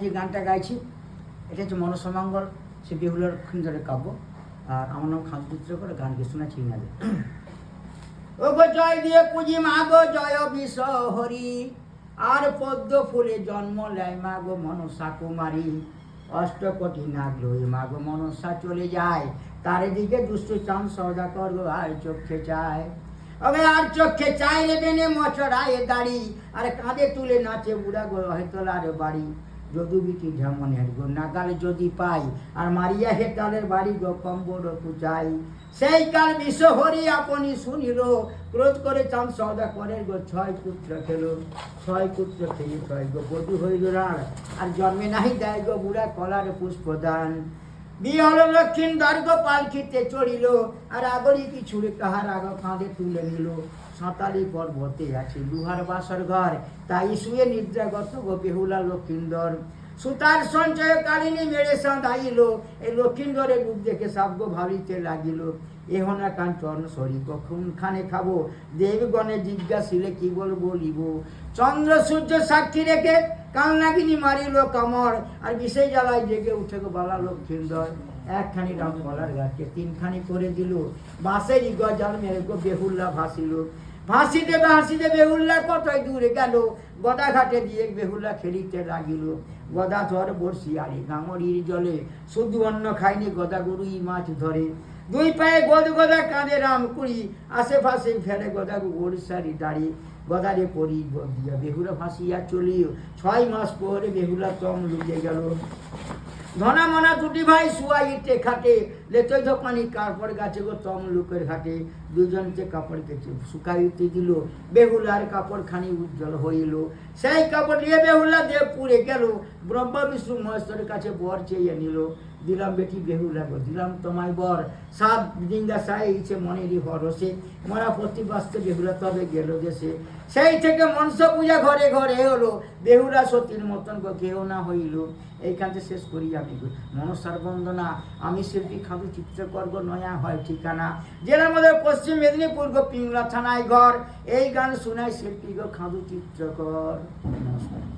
যে গানটা গাইছি এটা হচ্ছে মনসমঙ্গল, সে বেহুলা লক্ষিন্দরের কাব্য। আর আমার নাম খাদ্য চিত্রকর, গানকে শোনাচ্ছি না। ও গো জয় দিয়ে পুঁজি মাগো জয় বিষ হরি, আর পদ্ম ফুলে জন্ম লেয় মাগো মনসা কুমারী। অষ্টকোটি নাগ লই মাগো মনসা চলে যায়, তার দিকে দুষ্ট চাঁদ সদা করো আর চোখে চায়। ওকে আর চোখে চাইলে বেনে মচড়ায় দাড়ি, আর কাঁধে তুলে নাচে বুড়া গো হেতলার বাড়ি। যদুবিটি ঢেমনের গো নাগালে যদি পাই, আর মারিয়া হেতালের বাড়ি গো কম্বর চাই। সেই কাল বিশ্ব হরি আপনি শুনিল, ক্রোধ করে চাঁদ সদা করে গো 6 পুত্র খেল। 6 পুত্র খেয়ে 6 গো বধূ হইল রার, আর জন্মে নাহি দেয় গো বুড়া কলার পুষ্পদান। বিয়ে হলো লক্ষিন্দর গো পালকিতে চড়িল, আর আগরি কি ছুড়ে কাহার আগ কাঁধে তুলে নিল। সাঁতালি পর্বতে আছে লুহার বাসর ঘর, তাই শুয়ে নিদ্রাগত গো বেহুলা লক্ষিন্দর। সুতার সঞ্চয় কালিনী মেরে সাঁধাইল, এই লক্ষিন্দরের রূপ দেখে সাবগো ভাবিতে লাগিল। এহনা কাঞ্চন সরি কখন খানে খাবো, দেবগণে জিজ্ঞাসিলে কি বলিব। চন্দ্র সূর্য সাক্ষী রেখে কালনাগিনী মারিল কামর, আর বিষে জ্বালায় জেগে উঠে গো বালা লক্ষিন্দর। একখানি রাম কলার গাছকে 3খানি করে দিল, বাঁশেরই গজাল মেরে গো বেহুল্লা ভাসিল। ভাসিতে ভাসিতে বেহুল্লা কতই দূরে গেল, গদা ঘাটে দিয়ে বেহুল্লা খেলিতে লাগিল। গদা ধর বড়শি আরে গাঙরির জলে, শুধু অন্ন খাইনি গদা গরুই মাছ ধরে। 2 পায়ে গদা কাঁধে রামকুড়ি, আশেপাশে ফেলে গদা ওড়িশারি দাড়ি। গদারে পরি দিয়া বেহুলা ভাসিয়া চলিও, 6 মাস পরে বেহুলা তম লুকে গেল। ধনা মনা 2টি ভাই শুয়াইতে খাটে, লেতই ধোপানি কাপড় গাছে গো তম লুকের ঘাটে। 2জনকে কাপড় কেটে শুকাইতে দিল, বেহুলার কাপড় খানি উজ্জ্বল হইল। সেই কাপড় নিয়ে বেহুলা দেবপুরে গেল, ব্রহ্মা বিষ্ণু মহেশ্বরের কাছে বর চেয়ে নিল। দিলাম বেটি বেহুলা গো দিলাম তোমায় বর, 7 ডিঙ্গা সাইছে মনেরই হরসে। মরা প্রতি বাস্তে বেহুলা তবে গেল দেশে। সেই থেকে মনসা পূজা ঘরে ঘরে হলো, বেহুলা সতীর মতন গো কেউ না হইল। এইখানতে শেষ করি আমি মনসার বন্দনা। আমি শিল্পী খাদু চিত্রকর গো, নয়া হয় ঠিকানা জেলার মধ্যে পশ্চিম মেদিনীপুর গো পিংলা থানায় ঘর। এই গান শোনায় শিল্পী গো খাদু চিত্রকর। নমস্কার।